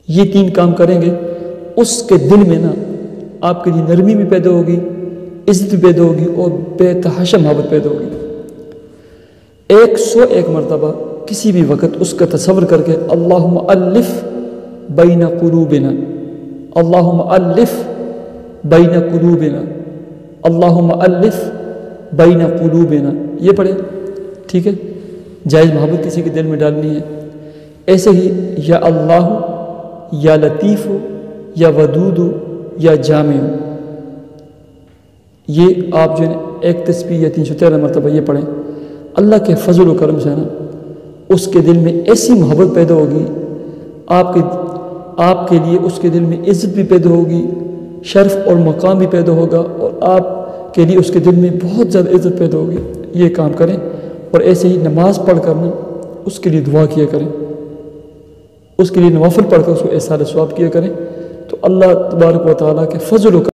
یہ 3 کام کریں گے، اس کے دل میں نا آپ کے لیے نرمی بھی پیدا ہوگی، عزت بھی پیدا ہوگی اور بے تحاشا محبت پیدا ہوگی۔ 101 مرتبہ کسی بھی وقت اس کا تصور کر کے اللہم الف بین قلوبنا، اللہم الف بین قلوبنا، اللہم الف بین قلوبنا، یہ پڑھیں، ٹھیک ہے؟ جائز محبت کسی کے دل میں ڈالنی ہے۔ ایسے ہی یا اللہ، یا لطیف، یا ودود، یا جامع، یہ آپ جو ہے ایک تسبیح یا 313 مرتبہ یہ پڑھیں۔ اللہ کے فضل و کرم سے نا اس کے دل میں ایسی محبت پیدا ہوگی، آپ کے لیے اس کے دل میں عزت بھی پیدا ہوگی، شرف اور مقام بھی پیدا ہوگا، اور آپ کے لیے اس کے دل میں بہت زیادہ عزت پیدا ہوگی۔ یہ کام کریں، اور ایسے ہی نماز پڑھ کر نا اس کے لیے دعا کیا کریں، اس کے لیے نوافل پڑھ کر اس کو احسان ثواب کیا کریں، تو اللہ تبارک و تعالیٰ کے فضل و